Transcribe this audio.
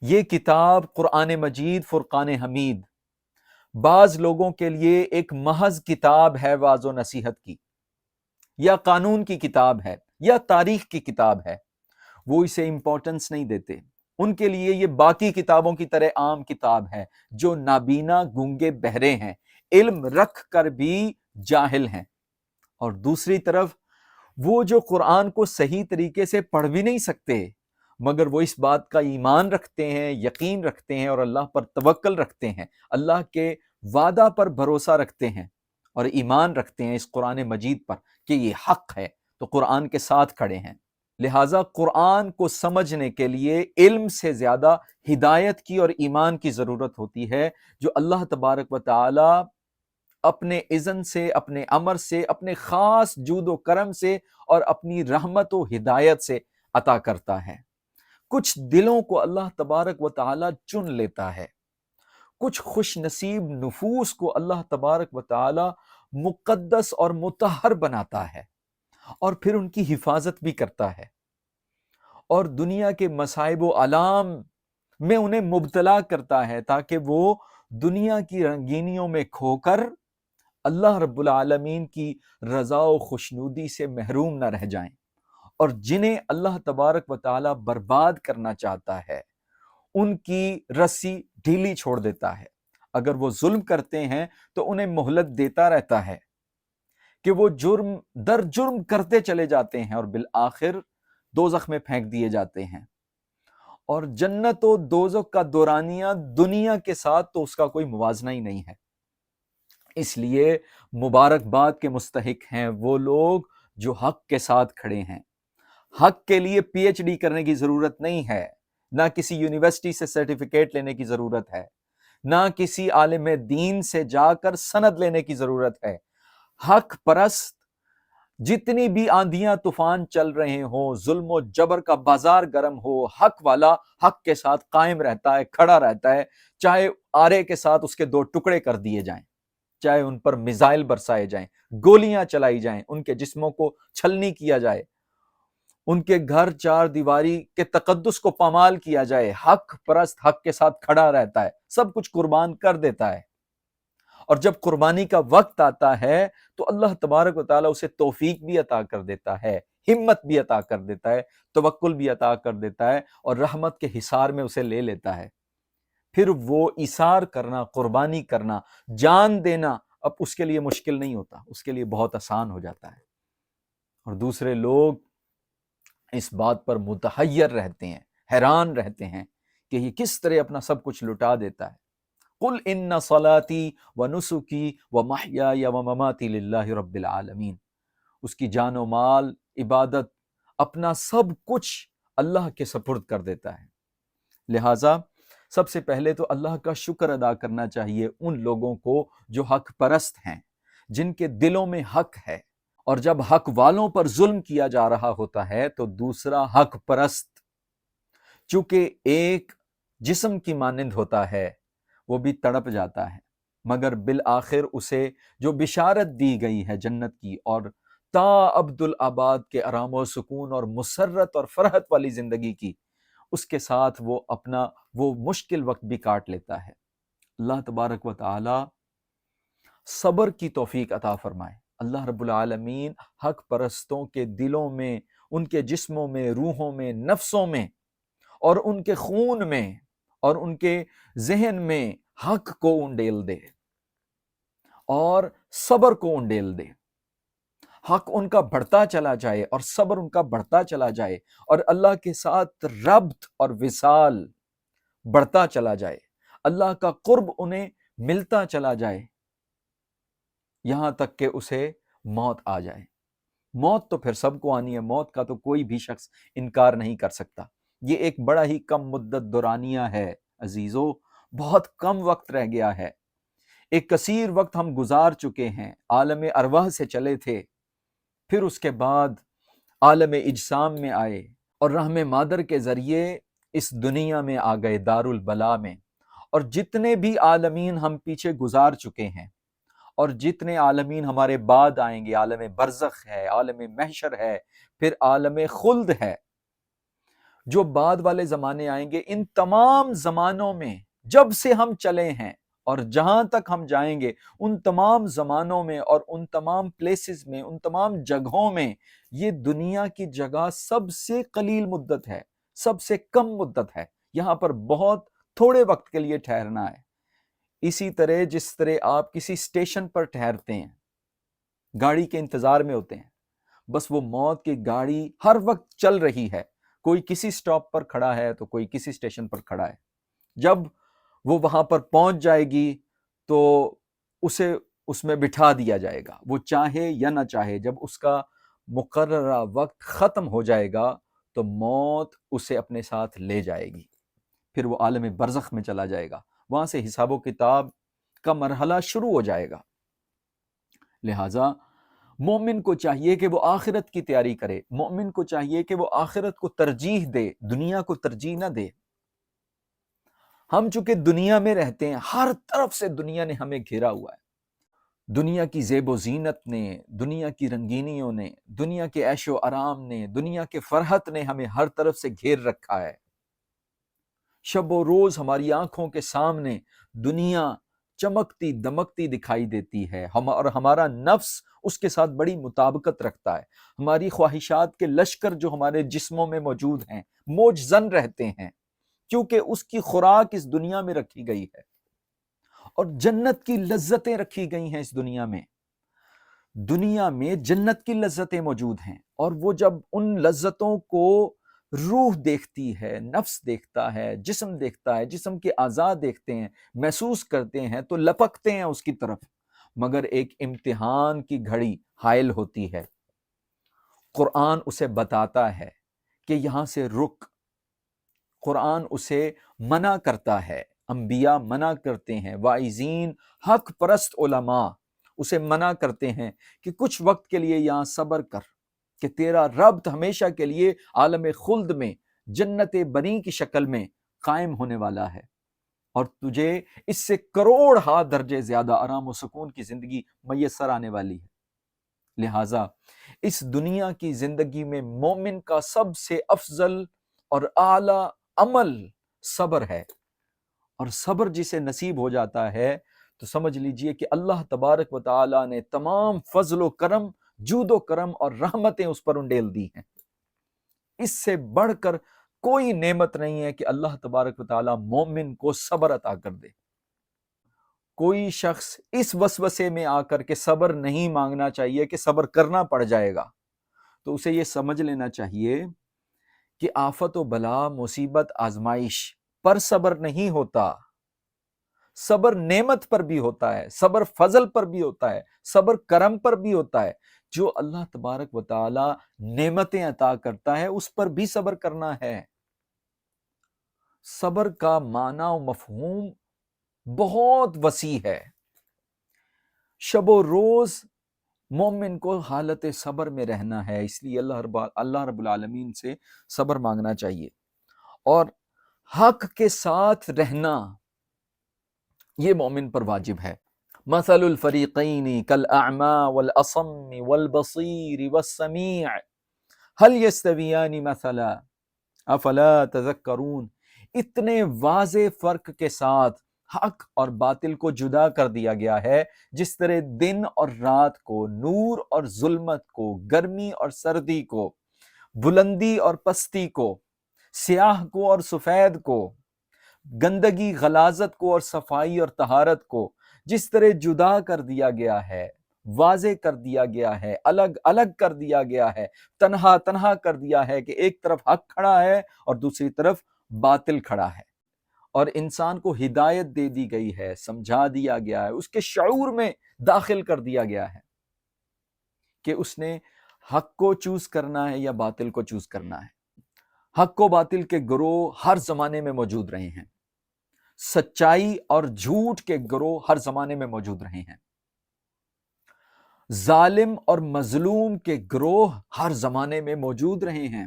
یہ کتاب قرآن مجید فرقان حمید بعض لوگوں کے لیے ایک محض کتاب ہے واعظ و نصیحت کی، یا قانون کی کتاب ہے، یا تاریخ کی کتاب ہے، وہ اسے امپورٹنس نہیں دیتے۔ ان کے لیے یہ باقی کتابوں کی طرح عام کتاب ہے جو نابینا گونگے بہرے ہیں، علم رکھ کر بھی جاہل ہیں۔ اور دوسری طرف وہ جو قرآن کو صحیح طریقے سے پڑھ بھی نہیں سکتے، مگر وہ اس بات کا ایمان رکھتے ہیں، یقین رکھتے ہیں اور اللہ پر توکل رکھتے ہیں، اللہ کے وعدہ پر بھروسہ رکھتے ہیں اور ایمان رکھتے ہیں اس قرآن مجید پر کہ یہ حق ہے، تو قرآن کے ساتھ کھڑے ہیں۔ لہٰذا قرآن کو سمجھنے کے لیے علم سے زیادہ ہدایت کی اور ایمان کی ضرورت ہوتی ہے، جو اللہ تبارک و تعالی اپنے اذن سے، اپنے امر سے، اپنے خاص جود و کرم سے اور اپنی رحمت و ہدایت سے عطا کرتا ہے۔ کچھ دلوں کو اللہ تبارک و تعالی چن لیتا ہے، کچھ خوش نصیب نفوس کو اللہ تبارک و تعالی مقدس اور مطہر بناتا ہے، اور پھر ان کی حفاظت بھی کرتا ہے، اور دنیا کے مصائب و آلام میں انہیں مبتلا کرتا ہے تاکہ وہ دنیا کی رنگینیوں میں کھو کر اللہ رب العالمین کی رضا و خوشنودی سے محروم نہ رہ جائیں۔ اور جنہیں اللہ تبارک و تعالی برباد کرنا چاہتا ہے ان کی رسی ڈھیلی چھوڑ دیتا ہے۔ اگر وہ ظلم کرتے ہیں تو انہیں مہلت دیتا رہتا ہے کہ وہ جرم در جرم کرتے چلے جاتے ہیں اور بالآخر دوزخ میں پھینک دیے جاتے ہیں۔ اور جنت و دوزخ کا دورانیہ دنیا کے ساتھ تو اس کا کوئی موازنہ ہی نہیں ہے۔ اس لیے مبارکباد کے مستحق ہیں وہ لوگ جو حق کے ساتھ کھڑے ہیں۔ حق کے لیے پی ایچ ڈی کرنے کی ضرورت نہیں ہے، نہ کسی یونیورسٹی سے سرٹیفکیٹ لینے کی ضرورت ہے، نہ کسی عالم دین سے جا کر سند لینے کی ضرورت ہے۔ حق پرست جتنی بھی آندیاں طوفان چل رہے ہوں، ظلم و جبر کا بازار گرم ہو، حق والا حق کے ساتھ قائم رہتا ہے، کھڑا رہتا ہے، چاہے آرے کے ساتھ اس کے دو ٹکڑے کر دیے جائیں، چاہے ان پر میزائل برسائے جائیں، گولیاں چلائی جائیں، ان کے جسموں کو چھلنی کیا جائے، ان کے گھر چار دیواری کے تقدس کو پامال کیا جائے، حق پرست حق کے ساتھ کھڑا رہتا ہے، سب کچھ قربان کر دیتا ہے۔ اور جب قربانی کا وقت آتا ہے تو اللہ تبارک و تعالیٰ اسے توفیق بھی عطا کر دیتا ہے، ہمت بھی عطا کر دیتا ہے، توکل بھی عطا کر دیتا ہے، اور رحمت کے حصار میں اسے لے لیتا ہے۔ پھر وہ ایثار کرنا، قربانی کرنا، جان دینا اب اس کے لیے مشکل نہیں ہوتا، اس کے لیے بہت آسان ہو جاتا ہے۔ اور دوسرے لوگ اس بات پر متحیر رہتے ہیں، حیران رہتے ہیں کہ یہ کس طرح اپنا سب کچھ لٹا دیتا ہے۔ قل ان صلاتی ونسکی ومحیای ومماتی للہ رب العالمین، اس کی جان و مال، عبادت، اپنا سب کچھ اللہ کے سپرد کر دیتا ہے۔ لہٰذا سب سے پہلے تو اللہ کا شکر ادا کرنا چاہیے ان لوگوں کو جو حق پرست ہیں، جن کے دلوں میں حق ہے۔ اور جب حق والوں پر ظلم کیا جا رہا ہوتا ہے تو دوسرا حق پرست چونکہ ایک جسم کی مانند ہوتا ہے، وہ بھی تڑپ جاتا ہے، مگر بالآخر اسے جو بشارت دی گئی ہے جنت کی اور تا ابد الآباد کے آرام و سکون اور مسرت اور فرحت والی زندگی کی، اس کے ساتھ وہ اپنا وہ مشکل وقت بھی کاٹ لیتا ہے۔ اللہ تبارک و تعالی صبر کی توفیق عطا فرمائے۔ اللہ رب العالمین حق پرستوں کے دلوں میں، ان کے جسموں میں، روحوں میں، نفسوں میں اور ان کے خون میں اور ان کے ذہن میں حق کو انڈیل دے اور صبر کو انڈیل دے۔ حق ان کا بڑھتا چلا جائے اور صبر ان کا بڑھتا چلا جائے، اور اللہ کے ساتھ ربط اور وصال بڑھتا چلا جائے، اللہ کا قرب انہیں ملتا چلا جائے، یہاں تک کہ اسے موت آ جائے۔ موت تو پھر سب کو آنی ہے، موت کا تو کوئی بھی شخص انکار نہیں کر سکتا۔ یہ ایک بڑا ہی کم مدت دورانیہ ہے عزیزو، بہت کم وقت رہ گیا ہے۔ ایک کثیر وقت ہم گزار چکے ہیں، عالم ارواح سے چلے تھے، پھر اس کے بعد عالم اجسام میں آئے اور رحم مادر کے ذریعے اس دنیا میں آ گئے، دار البلا میں۔ اور جتنے بھی عالمین ہم پیچھے گزار چکے ہیں اور جتنے عالمین ہمارے بعد آئیں گے، عالم برزخ ہے، عالم محشر ہے، پھر عالم خلد ہے، جو بعد والے زمانے آئیں گے، ان تمام زمانوں میں جب سے ہم چلے ہیں اور جہاں تک ہم جائیں گے، ان تمام زمانوں میں اور ان تمام پلیسز میں، ان تمام جگہوں میں یہ دنیا کی جگہ سب سے قلیل مدت ہے، سب سے کم مدت ہے، یہاں پر بہت تھوڑے وقت کے لیے ٹھہرنا ہے۔ اسی طرح جس طرح آپ کسی اسٹیشن پر ٹھہرتے ہیں، گاڑی کے انتظار میں ہوتے ہیں، بس وہ موت کی گاڑی ہر وقت چل رہی ہے، کوئی کسی سٹاپ پر کھڑا ہے تو کوئی کسی اسٹیشن پر کھڑا ہے، جب وہ وہاں پر پہنچ جائے گی تو اسے اس میں بٹھا دیا جائے گا، وہ چاہے یا نہ چاہے، جب اس کا مقررہ وقت ختم ہو جائے گا تو موت اسے اپنے ساتھ لے جائے گی، پھر وہ عالم برزخ میں چلا جائے گا، وہاں سے حساب و کتاب کا مرحلہ شروع ہو جائے گا۔ لہٰذا مومن کو چاہیے کہ وہ آخرت کی تیاری کرے، مومن کو چاہیے کہ وہ آخرت کو ترجیح دے، دنیا کو ترجیح نہ دے۔ ہم چونکہ دنیا میں رہتے ہیں، ہر طرف سے دنیا نے ہمیں گھیرا ہوا ہے، دنیا کی زیب و زینت نے، دنیا کی رنگینیوں نے، دنیا کے عیش و آرام نے، دنیا کے فرحت نے ہمیں ہر طرف سے گھیر رکھا ہے۔ شب و روز ہماری آنکھوں کے سامنے دنیا چمکتی دمکتی دکھائی دیتی ہے، اور ہمارا نفس اس کے ساتھ بڑی مطابقت رکھتا ہے، ہماری خواہشات کے لشکر جو ہمارے جسموں میں موجود ہیں موج زن رہتے ہیں، کیونکہ اس کی خوراک اس دنیا میں رکھی گئی ہے، اور جنت کی لذتیں رکھی گئی ہیں اس دنیا میں۔ دنیا میں جنت کی لذتیں موجود ہیں، اور وہ جب ان لذتوں کو روح دیکھتی ہے، نفس دیکھتا ہے، جسم کے اعضاء دیکھتے ہیں، محسوس کرتے ہیں تو لپکتے ہیں اس کی طرف، مگر ایک امتحان کی گھڑی حائل ہوتی ہے۔ قرآن اسے بتاتا ہے کہ یہاں سے رک، قرآن اسے منع کرتا ہے، انبیاء منع کرتے ہیں، واعظین حق پرست علماء اسے منع کرتے ہیں کہ کچھ وقت کے لیے یہاں صبر کر، کہ تیرا رب ہمیشہ کے لیے عالم خلد میں جنت بنی کی شکل میں قائم ہونے والا ہے، اور تجھے اس سے کروڑ ہاتھ درجے زیادہ آرام و سکون کی زندگی میسر آنے والی ہے۔ لہٰذا اس دنیا کی زندگی میں مومن کا سب سے افضل اور اعلی عمل صبر ہے، اور صبر جسے نصیب ہو جاتا ہے تو سمجھ لیجئے کہ اللہ تبارک و تعالی نے تمام فضل و کرم، جود و کرم اور رحمتیں اس پر انڈیل دی ہیں۔ اس سے بڑھ کر کوئی نعمت نہیں ہے کہ اللہ تبارک و تعالی مومن کو صبر عطا کر دے۔ کوئی شخص اس وسوسے میں آ کر کے صبر نہیں مانگنا چاہیے کہ صبر کرنا پڑ جائے گا، تو اسے یہ سمجھ لینا چاہیے کہ آفت و بلا، مصیبت، آزمائش پر صبر نہیں ہوتا، صبر نعمت پر بھی ہوتا ہے، صبر فضل پر بھی ہوتا ہے، صبر کرم پر بھی ہوتا ہے۔ جو اللہ تبارک و تعالی نعمتیں عطا کرتا ہے اس پر بھی صبر کرنا ہے۔ صبر کا معنی و مفہوم بہت وسیع ہے۔ شب و روز مومن کو حالت صبر میں رہنا ہے، اس لیے اللہ رب العالمین سے صبر مانگنا چاہیے، اور حق کے ساتھ رہنا یہ مومن پر واجب ہے۔ مثل الفریقین کالاعمی والاصم والبصیر والسمیع هل یستویان مثلا افلا تذکرون۔ اتنے واضح فرق کے ساتھ حق اور باطل کو جدا کر دیا گیا ہے، جس طرح دن اور رات کو، نور اور ظلمت کو، گرمی اور سردی کو، بلندی اور پستی کو، سیاہ کو اور سفید کو، گندگی غلاظت کو اور صفائی اور طہارت کو جس طرح جدا کر دیا گیا ہے، واضح کر دیا گیا ہے، الگ الگ کر دیا گیا ہے، تنہا تنہا کر دیا ہے کہ ایک طرف حق کھڑا ہے اور دوسری طرف باطل کھڑا ہے، اور انسان کو ہدایت دے دی گئی ہے، سمجھا دیا گیا ہے، اس کے شعور میں داخل کر دیا گیا ہے کہ اس نے حق کو چوز کرنا ہے یا باطل کو چوز کرنا ہے۔ حق و باطل کے گروہ ہر زمانے میں موجود رہے ہیں، سچائی اور جھوٹ کے گروہ ہر زمانے میں موجود رہے ہیں، ظالم اور مظلوم کے گروہ ہر زمانے میں موجود رہے ہیں،